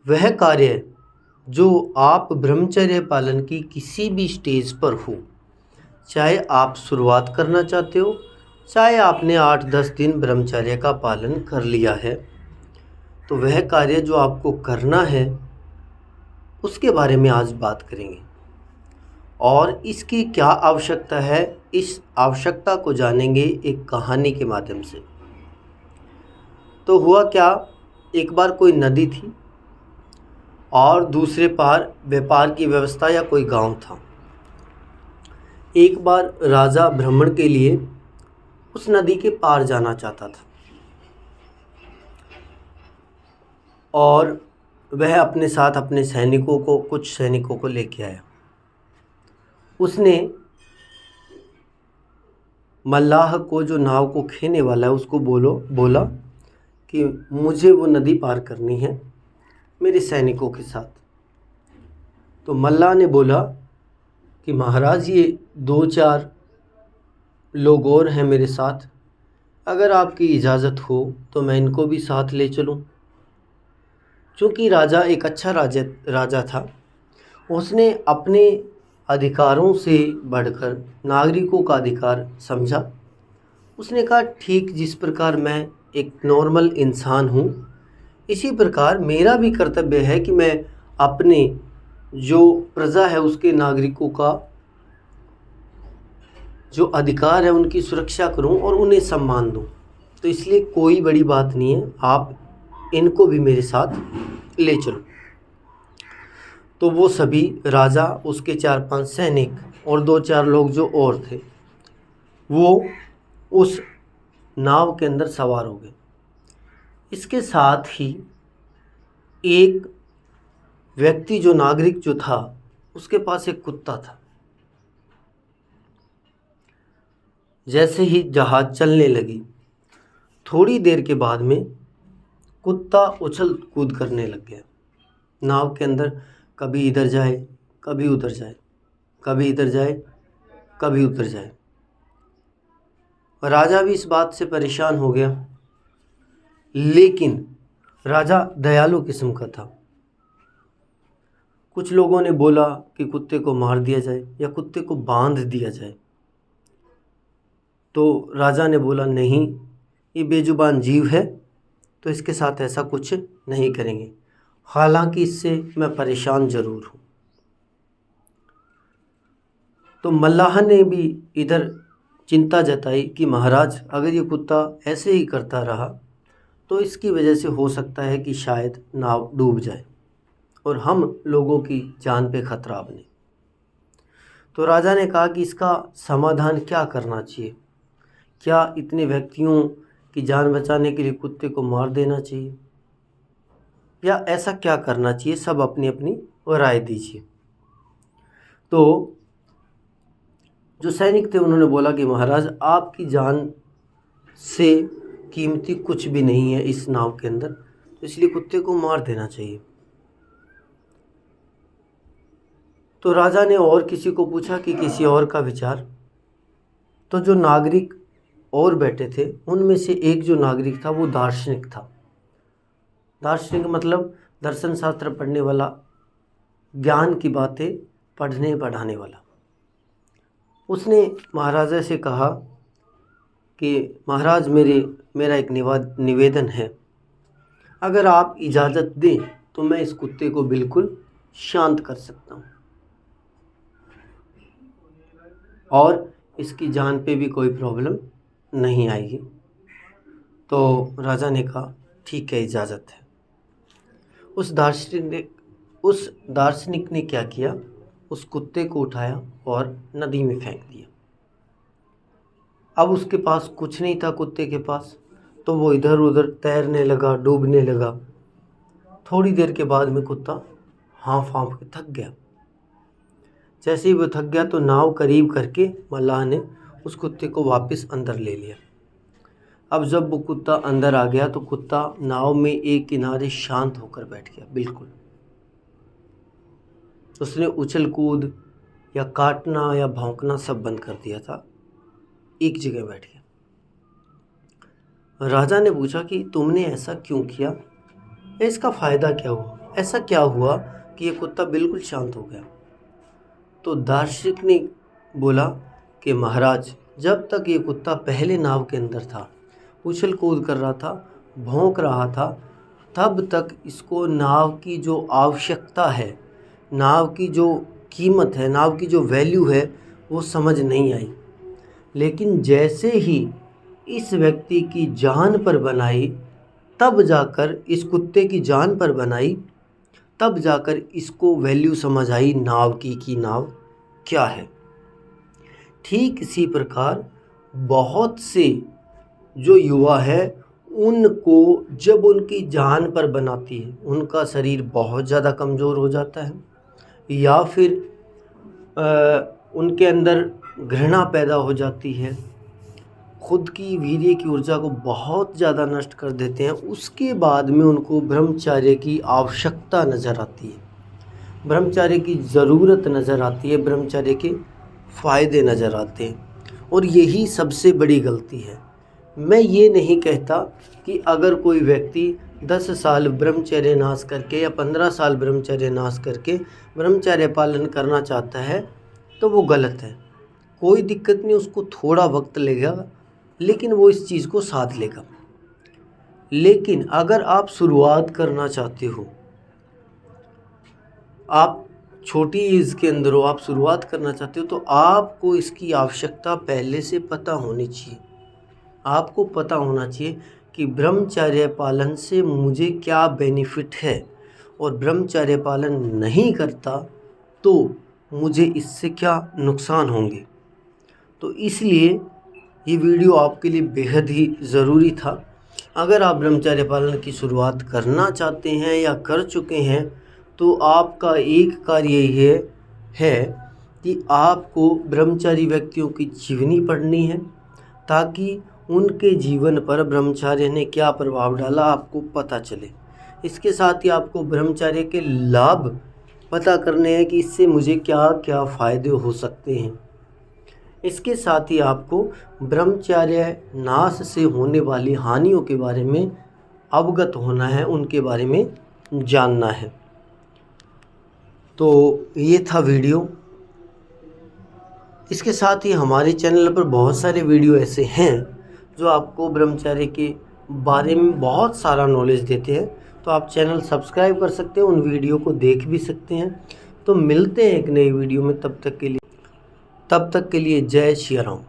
वह कार्य जो आप ब्रह्मचर्य पालन की किसी भी स्टेज पर हो, चाहे आप शुरुआत करना चाहते हो, चाहे आपने 8-10 दिन ब्रह्मचर्य का पालन कर लिया है, तो वह कार्य जो आपको करना है उसके बारे में आज बात करेंगे। और इसकी क्या आवश्यकता है, इस आवश्यकता को जानेंगे एक कहानी के माध्यम से। तो हुआ क्या, एक बार कोई नदी थी और दूसरे पार व्यापार की व्यवस्था या कोई गांव था। एक बार राजा भ्रमण के लिए उस नदी के पार जाना चाहता था और वह अपने साथ अपने कुछ सैनिकों को लेके आया। उसने मल्लाह को, जो नाव को खेने वाला है, उसको बोला कि मुझे वो नदी पार करनी है मेरे सैनिकों के साथ। तो मल्लाह ने बोला कि महाराज, ये 2-4 लोग और हैं मेरे साथ, अगर आपकी इजाज़त हो तो मैं इनको भी साथ ले चलूं। चूँकि राजा एक अच्छा राजा था, उसने अपने अधिकारों से बढ़कर नागरिकों का अधिकार समझा। उसने कहा, ठीक जिस प्रकार मैं एक नॉर्मल इंसान हूँ, इसी प्रकार मेरा भी कर्तव्य है कि मैं अपने जो प्रजा है उसके नागरिकों का जो अधिकार है उनकी सुरक्षा करूं और उन्हें सम्मान दूं। तो इसलिए कोई बड़ी बात नहीं है, आप इनको भी मेरे साथ ले चलो। तो वो सभी, राजा, उसके 4-5 सैनिक और 2-4 लोग जो और थे, वो उस नाव के अंदर सवार हो गए। इसके साथ ही एक व्यक्ति, जो नागरिक जो था, उसके पास एक कुत्ता था। जैसे ही जहाज चलने लगी, थोड़ी देर के बाद में कुत्ता उछल कूद करने लग गया नाव के अंदर। कभी इधर जाए, कभी उधर जाए, कभी इधर जाए, कभी उधर जाए। राजा भी इस बात से परेशान हो गया, लेकिन राजा दयालु किस्म का था। कुछ लोगों ने बोला कि कुत्ते को मार दिया जाए या कुत्ते को बांध दिया जाए। तो राजा ने बोला, नहीं, ये बेजुबान जीव है, तो इसके साथ ऐसा कुछ नहीं करेंगे, हालांकि इससे मैं परेशान ज़रूर हूँ। तो मल्लाह ने भी इधर चिंता जताई कि महाराज, अगर ये कुत्ता ऐसे ही करता रहा तो इसकी वजह से हो सकता है कि शायद नाव डूब जाए और हम लोगों की जान पे खतरा बने। तो राजा ने कहा कि इसका समाधान क्या करना चाहिए, क्या इतने व्यक्तियों की जान बचाने के लिए कुत्ते को मार देना चाहिए या ऐसा क्या करना चाहिए, सब अपनी अपनी राय दीजिए। तो जो सैनिक थे उन्होंने बोला कि महाराज, आपकी जान से कीमती कुछ भी नहीं है इस नाव के अंदर, तो इसलिए कुत्ते को मार देना चाहिए। तो राजा ने और किसी को पूछा कि किसी और का विचार। तो जो नागरिक और बैठे थे उनमें से एक जो नागरिक था वो दार्शनिक था। दार्शनिक मतलब दर्शन शास्त्र पढ़ने वाला, ज्ञान की बातें पढ़ने पढ़ाने वाला। उसने महाराजा से कहा कि महाराज, मेरा एक निवेदन है, अगर आप इजाज़त दें तो मैं इस कुत्ते को बिल्कुल शांत कर सकता हूँ और इसकी जान पे भी कोई प्रॉब्लम नहीं आएगी। तो राजा ने कहा, ठीक है, इजाज़त है। उस दार्शनिक ने क्या किया, उस कुत्ते को उठाया और नदी में फेंक दिया। अब उसके पास कुछ नहीं था कुत्ते के पास, तो वो इधर उधर तैरने लगा, डूबने लगा। थोड़ी देर के बाद में कुत्ता हाँफ हाँफ के थक गया। जैसे ही वो थक गया तो नाव करीब करके मल्लाह ने उस कुत्ते को वापस अंदर ले लिया। अब जब वो कुत्ता अंदर आ गया तो कुत्ता नाव में एक किनारे शांत होकर बैठ गया। बिल्कुल उसने उछल कूद या काटना या भौंकना सब बंद कर दिया था, एक जगह बैठ गया। राजा ने पूछा कि तुमने ऐसा क्यों किया, इसका फ़ायदा क्या हुआ, ऐसा क्या हुआ कि ये कुत्ता बिल्कुल शांत हो गया? तो दार्शनिक ने बोला कि महाराज, जब तक ये कुत्ता पहले नाव के अंदर था, उछल कूद कर रहा था, भौंक रहा था, तब तक इसको नाव की जो आवश्यकता है, नाव की जो कीमत है, नाव की जो वैल्यू है, वो समझ नहीं आई। लेकिन जैसे ही इस व्यक्ति की जान पर बनाई, तब जाकर इस कुत्ते की जान पर बनाई, तब जाकर इसको वैल्यू समझ आई नाव की, कि नाव क्या है। ठीक इसी प्रकार बहुत से जो युवा है, उनको जब उनकी जान पर बनाती है, उनका शरीर बहुत ज़्यादा कमज़ोर हो जाता है, या फिर उनके अंदर घृणा पैदा हो जाती है, खुद की वीर्य की ऊर्जा को बहुत ज़्यादा नष्ट कर देते हैं। उसके बाद में उनको ब्रह्मचर्य की आवश्यकता नज़र आती है, ब्रह्मचर्य की ज़रूरत नज़र आती है, ब्रह्मचर्य के फ़ायदे नज़र आते हैं। और यही सबसे बड़ी गलती है। मैं ये नहीं कहता कि अगर कोई व्यक्ति 10 साल ब्रह्मचर्य नाश करके या 15 साल ब्रह्मचर्य नाश करके ब्रह्मचर्य पालन करना चाहता है तो वो गलत है। कोई दिक्कत नहीं, उसको थोड़ा वक्त लगेगा, लेकिन वो इस चीज़ को साध लेगा। लेकिन अगर आप शुरुआत करना चाहते हो, आप छोटी एज के अंदर हो, आप शुरुआत करना चाहते हो, तो आपको इसकी आवश्यकता पहले से पता होनी चाहिए। आपको पता होना चाहिए कि ब्रह्मचर्य पालन से मुझे क्या बेनिफिट है, और ब्रह्मचर्य पालन नहीं करता तो मुझे इससे क्या नुकसान होंगे। तो इसलिए ये वीडियो आपके लिए बेहद ही ज़रूरी था। अगर आप ब्रह्मचर्य पालन की शुरुआत करना चाहते हैं या कर चुके हैं, तो आपका एक कार्य ये है कि आपको ब्रह्मचारी व्यक्तियों की जीवनी पढ़नी है, ताकि उनके जीवन पर ब्रह्मचर्य ने क्या प्रभाव डाला आपको पता चले। इसके साथ ही आपको ब्रह्मचर्य के लाभ पता करने हैं कि इससे मुझे क्या क्या फ़ायदे हो सकते हैं। इसके साथ ही आपको ब्रह्मचर्य नाश से होने वाली हानियों के बारे में अवगत होना है, उनके बारे में जानना है। तो ये था वीडियो। इसके साथ ही हमारे चैनल पर बहुत सारे वीडियो ऐसे हैं जो आपको ब्रह्मचर्य के बारे में बहुत सारा नॉलेज देते हैं। तो आप चैनल सब्सक्राइब कर सकते हैं, उन वीडियो को देख भी सकते हैं। तो मिलते हैं एक नई वीडियो में, तब तक के लिए जय श्री राम।